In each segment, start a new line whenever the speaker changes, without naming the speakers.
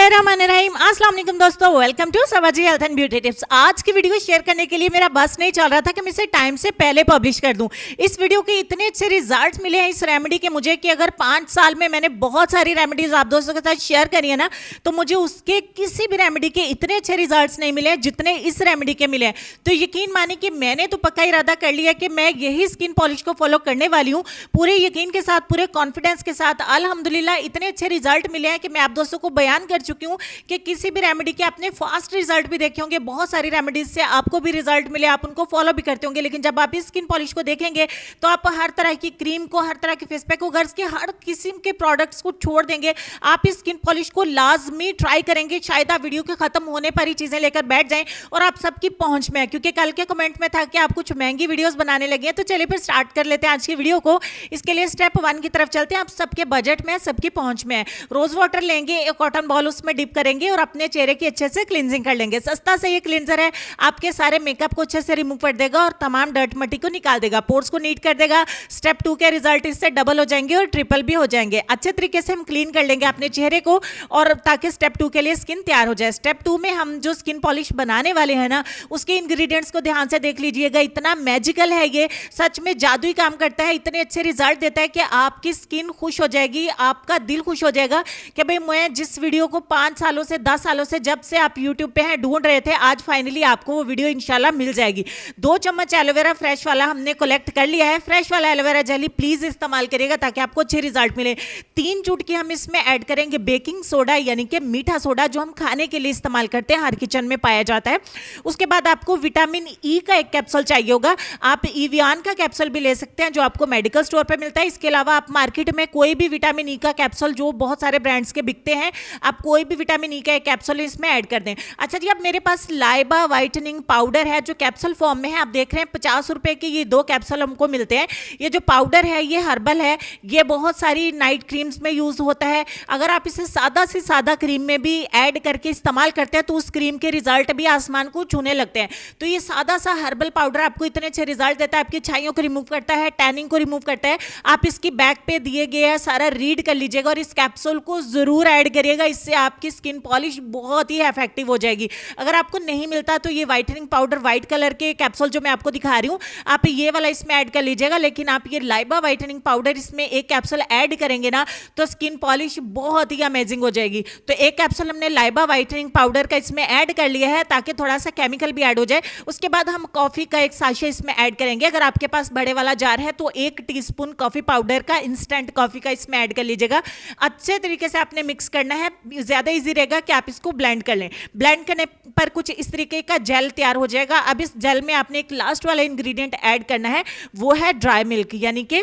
बिस्मिल्लाहिर्रहमानिर्रहीम। अस्सलाम वालेकुम दोस्तों, welcome to Sawaji health and beauty tips. आज की वीडियो शेयर करने के लिए मेरा बस नहीं चल रहा था कि मैं इसे टाइम से पहले पब्लिश कर दूं। इस वीडियो के इतने अच्छे रिजल्ट्स मिले हैं इस रेमेडी के मुझे कि अगर 5 साल में मैंने बहुत सारी रेमेडीज आप दोस्तों के साथ शेयर करी है ना, तो मुझे उसके किसी भी रेमेडी के इतने अच्छे रिजल्ट नहीं मिले जितने इस रेमेडी के मिले हैं। तो यकीन माने कि मैंने तो पक्का इरादा कर लिया कि मैं यही स्किन पॉलिश को फॉलो करने वाली हूँ, पूरे यकीन के साथ, पूरे कॉन्फिडेंस के साथ। अल्हम्दुलिल्लाह इतने अच्छे रिजल्ट मिले हैं कि मैं आप दोस्तों को बयान कर चुकी हूँ कि किसी भी रेमेडी के आपने फास्ट रिजल्ट भी देखे होंगे, बहुत सारी रेमेडीज से आपको भी रिजल्ट मिले, आप उनको फॉलो भी करते होंगे, लेकिन जब आप इस स्किन पॉलिश को देखेंगे तो आप हर तरह की क्रीम को, हर तरह के फेस पैक को, गर्ल्स के हर किस्म के प्रोडक्ट्स को छोड़ देंगे। आप इस स्किन पॉलिश को लाजमी ट्राई करेंगे। शायद आप वीडियो के खत्म होने पर ही चीजें लेकर बैठ जाएं और आप सबकी पहुंच में है, क्योंकि कल के कमेंट में था कि आप कुछ महंगी वीडियोस बनाने लगे हैं। तो चलिए फिर स्टार्ट कर लेते हैं आज की वीडियो को। इसके लिए स्टेप 1 की तरफ चलते हैं। आप सबके बजट में है, सबकी पहुंच में है। रोज वाटर लेंगे, एक कॉटन बॉल उसमें डिप करेंगे और अपने चेहरे की अच्छे से क्लींजिंग कर लेंगे। सस्ता से ये क्लींजर है, आपके सारे मेकअप को अच्छे से रिमूव कर देगा और तमाम डर्ट मट्टी को निकाल देगा, पोर्स को नीट कर देगा। स्टेप 2 के रिजल्ट इससे डबल हो जाएंगे और ट्रिपल भी हो जाएंगे। अच्छे तरीके से हम क्लीन कर लेंगे अपने चेहरे को, और ताकि स्टेप 2 के लिए स्किन तैयार हो जाए। स्टेप 2 में हम जो स्किन पॉलिश बनाने वाले हैं ना, उसके इंग्रेडिएंट्स को ध्यान से देख लीजिएगा। इतना मैजिकल है ये, सच में जादुई काम करता है। इतने अच्छे रिजल्ट देता है कि आपकी स्किन खुश हो जाएगी, आपका दिल खुश हो जाएगा कि भाई मैं जिस वीडियो को 5 सालों से 10 सालों से जब से आप यूट्यूब पे हैं ढूंढ रहे थे, आज फाइनली आपको वो वीडियो इंशाल्लाह मिल जाएगी। 2 चम्मच एलोवेरा फ्रेश वाला हमने कलेक्ट कर लिया है। फ्रेश वाला एलोवेरा जेली प्लीज इस्तेमाल करिएगा ताकि आपको अच्छे रिजल्ट मिले। 3 चुटकी हम इसमें ऐड करेंगे बेकिंग सोडा, यानी कि मीठा सोडा, जो हम खाने के लिए इस्तेमाल करते हैं, हर किचन में पाया जाता है। उसके बाद आपको विटामिन ई का एक कैप्सूल चाहिए होगा। आप इवियान का कैप्सूल भी ले सकते हैं जो आपको मेडिकल स्टोर पर मिलता है। इसके अलावा आप मार्केट में कोई भी विटामिन ई का कैप्सूल, जो बहुत सारे ब्रांड्स के बिकते हैं, आप कोई भी विटामिन ई का एक कैप्सूल इसमें ऐड कर दें। अच्छा जी, अब मेरे पास लाइबा व्हाइटनिंग पाउडर है जो कैप्सूल फॉर्म में है। आप देख रहे हैं 50 रुपए की ये 2 कैप्सूल हमको मिलते हैं। ये जो पाउडर है ये हर्बल है, ये बहुत सारी नाइट क्रीम्स में यूज होता है। अगर आप इसे सादा से सादा क्रीम में भी ऐड करके इस्तेमाल करते हैं तो उस क्रीम के रिजल्ट भी आसमान को छूने लगते हैं। तो ये सादा सा हर्बल पाउडर आपको इतने अच्छे रिजल्ट देता है, आपकी छाइयों को रिमूव करता है, टैनिंग को रिमूव करता है। आप इसकी बैक पे दिए गए है सारा रीड कर लीजिएगा और इस कैप्सूल को जरूर ऐड करिएगा। इससे आपकी स्किन पॉलिश बहुत ही इफेक्टिव हो जाएगी। अगर आपको नहीं मिलता तो ये व्हाइटनिंग पाउडर, व्हाइट कलर के कैप्सूल जो मैं आपको दिखा रही हूं, आप ये वाला इसमें ऐड कर लीजिएगा। लेकिन आप ये लाइबा व्हाइटनिंग पाउडर इसमें एक कैप्सूल ऐड करेंगे ना तो स्किन पॉलिश बहुत ही अमेजिंग हो जाएगी। तो एक कैप्सूल हमने लाइबा व्हाइटनिंग पाउडर का इसमें ऐड कर लिया है ताकि थोड़ा सा केमिकल भी ऐड हो जाए। उसके बाद हम कॉफी का एक साशे इसमें ऐड करेंगे। अगर आपके पास बड़े वाला जार है तो 1 टीस्पून कॉफी पाउडर का, इंस्टेंट कॉफी का इसमें ऐड कर लीजिएगा। अच्छे तरीके से आपने मिक्स करना है, ज्यादा इजी रहेगा कि आप इसको ब्लेंड कर लें। ब्लेंड करने पर कुछ इस तरीके का जेल तैयार हो जाएगा। अब इस जेल में आपने एक लास्ट वाला इंग्रेडिएंट ऐड करना है, वो है ड्राई मिल्क, यानी कि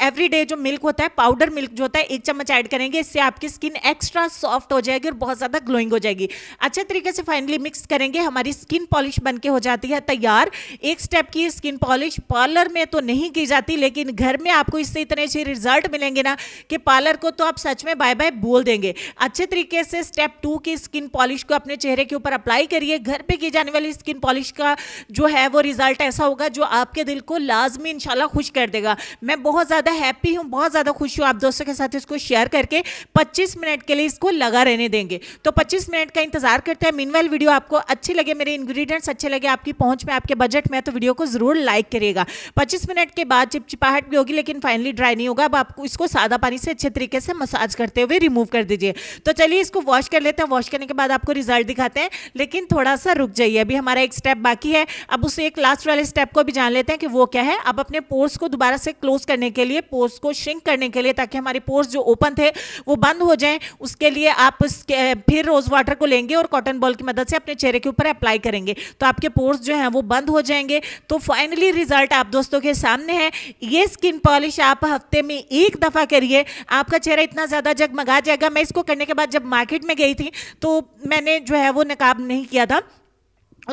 एवरीडे जो मिल्क होता है, पाउडर मिल्क जो होता है, 1 चम्मच ऐड करेंगे। इससे आपकी स्किन एक्स्ट्रा सॉफ्ट हो जाएगी और बहुत ज्यादा ग्लोइंग हो जाएगी। अच्छे तरीके से फाइनली मिक्स करेंगे, हमारी स्किन पॉलिश बनके हो जाती है तैयार। एक स्टेप की स्किन पॉलिश पार्लर में तो नहीं की जाती, लेकिन घर में आपको इससे इतने अच्छे रिजल्ट मिलेंगे ना कि पार्लर को तो आप सच में बाय बाय बोल देंगे। अच्छे तरीके से स्टेप 2 की स्किन पॉलिश को अपने चेहरे के ऊपर अप्लाई करिए। घर पे की जाने वाली स्किन पॉलिश का जो है वो रिजल्ट ऐसा होगा जो आपके दिल को लाजमी इंशाल्लाह खुश कर देगा। मैं बहुत ज्यादा हैप्पी हूं, बहुत ज्यादा खुश हूं। आप दोस्तों के साथ इसको शेयर करके 25 मिनट के लिए इसको लगा रहने देंगे। तो 25 मिनट का इंतजार करते हैं। मीनवाइल वीडियो आपको अच्छी लगे, मेरे इंग्रेडिएंट्स अच्छे लगे, आपकी पहुंच में, आपके बजट में, तो वीडियो को जरूर लाइक करिएगा। 25 मिनट के बाद चिपचिपाहट भी होगी लेकिन फाइनली ड्राई नहीं होगा। अब आपको इसको सादा पानी से अच्छे तरीके से मसाज करते हुए रिमूव कर दीजिए। तो चलिए इसको वॉश कर लेते हैं। वॉश करने के बाद आपको रिजल्ट दिखाते हैं, लेकिन थोड़ा सा रुक जाइए, अभी हमारा एक स्टेप बाकी है। अब उस एक लास्ट वाले स्टेप को भी जान लेते हैं कि वो क्या है। अब अपने पोर्स को दोबारा से क्लोज करने के लिए, पोर्स को श्रिंक करने के लिए, ताकि हमारे पोर्स जो ओपन थे वो बंद हो जाएं, उसके लिए आप फिर रोज वाटर को लेंगे और कॉटन बॉल की मदद से अपने चेहरे के ऊपर अप्लाई करेंगे, तो आपके पोर्स जो हैं वो बंद हो जाएंगे। तो फाइनली रिजल्ट आप दोस्तों के सामने है। ये स्किन पॉलिश आप हफ्ते में 1 दफा करिए, आपका चेहरा इतना ज्यादा जगमगा जाएगा। मैं इसको करने के बाद जब मार्केट में गई थी तो मैंने जो है वो नकाब नहीं किया था,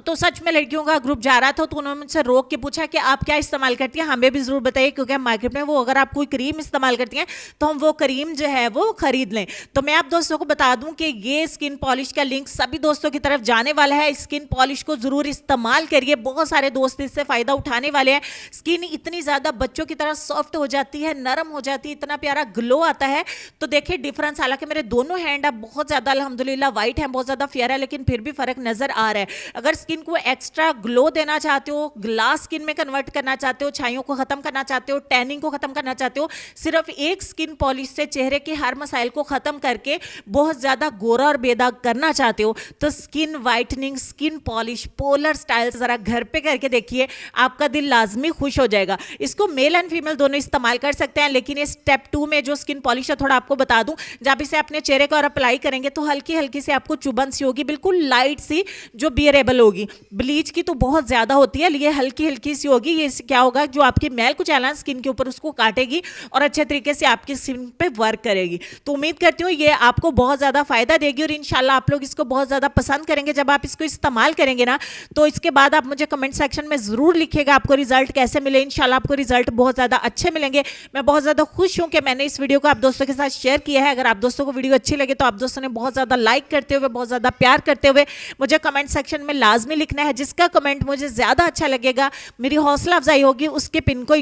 तो सच में लड़कियों का ग्रुप जा रहा था, तो उन्होंने मुझसे रोक के पूछा कि आप क्या इस्तेमाल करती हैं, हमें भी ज़रूर बताइए, क्योंकि हम मार्केट में वो अगर आप कोई क्रीम इस्तेमाल करती हैं तो हम वो क्रीम जो है वो खरीद लें। तो मैं आप दोस्तों को बता दूं कि ये स्किन पॉलिश का लिंक सभी दोस्तों की तरफ जाने वाला है। स्किन पॉलिश को ज़रूर इस्तेमाल करिए, बहुत सारे दोस्त इससे फ़ायदा उठाने वाले हैं। स्किन इतनी ज़्यादा बच्चों की तरह सॉफ्ट हो जाती है, नरम हो जाती है, इतना प्यारा ग्लो आता है। तो देखिए डिफरेंस, हालांकि मेरे दोनों हैंड अब बहुत ज़्यादा अल्हम्दुलिल्लाह वाइट है, बहुत ज़्यादा फेयर है, लेकिन फिर भी फ़र्क नज़र आ रहा है। अगर स्किन को एक्स्ट्रा ग्लो देना चाहते हो, ग्लास स्किन में कन्वर्ट करना चाहते हो, छाइयों को खत्म करना चाहते हो, टैनिंग को खत्म करना चाहते हो, सिर्फ एक स्किन पॉलिश से चेहरे के हर मसाइल को खत्म करके बहुत ज्यादा गोरा और बेदाग करना चाहते हो, तो skin whitening skin polish polar style जरा घर पे करके देखिए, आपका दिल लाजमी खुश हो जाएगा। इसको मेल एंड फीमेल दोनों इस्तेमाल कर सकते हैं, लेकिन ये स्टेप 2 में जो स्किन पॉलिश है थोड़ा आपको बता दूं, जब इसे अपने चेहरे को और अप्लाई करेंगे तो हल्की हल्की से आपको चुभन सी होगी, बिल्कुल लाइट सी जो बियरेबल होगी। ब्लीच की तो बहुत ज्यादा होती है, ये हल्की हल्की सी होगी। ये क्या होगा, जो आपकी मैल कुछ है ना स्किन के ऊपर उसको काटेगी और अच्छे तरीके से आपकी स्किन पे वर्क करेगी। तो उम्मीद करती हूँ ये आपको बहुत ज्यादा फायदा देगी और इंशाल्लाह आप लोग इसको बहुत ज्यादा पसंद करेंगे। जब आप इसको इस्तेमाल करेंगे ना, तो इसके बाद आप मुझे कमेंट सेक्शन में जरूर लिखिएगा आपको रिजल्ट कैसे मिले। इंशाल्लाह आपको रिजल्ट बहुत ज्यादा अच्छे मिलेंगे। मैं बहुत ज्यादा खुश हूँ कि मैंने इस वीडियो को आप दोस्तों के साथ शेयर किया है। अगर आप दोस्तों को वीडियो अच्छी लगे तो आप दोस्तों ने बहुत ज्यादा लाइक करते हुए, बहुत ज्यादा प्यार करते हुए मुझे कमेंट सेक्शन में लाजमी लिखना है। जिसका कमेंट मुझे ज्यादा अच्छा लगेगा, मेरी हौसला अफजाई होगी, उसके पिन को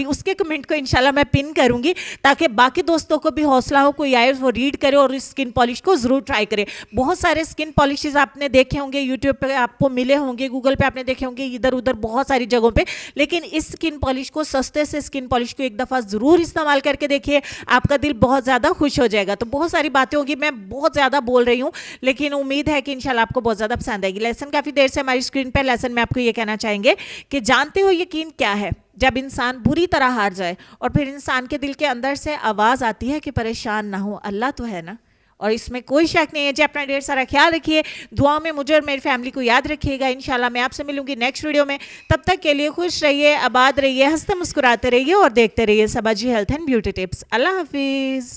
उसके कमेंट को इंशाल्लाह मैं पिन करूंगी, ताकि बाकी दोस्तों को भी हौसला हो, कोई आए वो रीड करे और इस स्किन पॉलिश को जरूर ट्राई करे। बहुत सारे स्किन पॉलिशेस आपने देखे होंगे, यूट्यूब पे आपको मिले होंगे, गूगल पे आपने देखे होंगे, इधर उधर बहुत सारी जगहों पे, लेकिन इस स्किन पॉलिश को, सस्ते से स्किन पॉलिश को एक दफ़ा ज़रूर इस्तेमाल करके देखिए, आपका दिल बहुत ज़्यादा खुश हो जाएगा। तो बहुत सारी बातें होंगी, मैं बहुत ज़्यादा बोल रही हूँ, लेकिन उम्मीद है कि इंशाल्लाह आपको बहुत ज़्यादा पसंद आएगी। लेसन काफ़ी देर से हमारी स्क्रीन पर, लेसन में आपको ये कहना चाहेंगे कि जानते हो यकीन क्या है, जब इंसान बुरी तरह हार जाए और फिर इंसान के दिल के अंदर से आवाज़ आती है कि परेशान ना हो, अल्लाह तो है ना। और इसमें कोई शक नहीं है जी। अपना ढेर सारा ख्याल रखिए, दुआ में मुझे और मेरी फैमिली को याद रखिएगा। इंशाल्लाह मैं आपसे मिलूंगी नेक्स्ट वीडियो में। तब तक के लिए खुश रहिए, आबाद रहिए, हंसते मुस्कुराते रहिए और देखते रहिए सबाजी हेल्थ एंड ब्यूटी टिप्स। अल्लाह हाफिज़।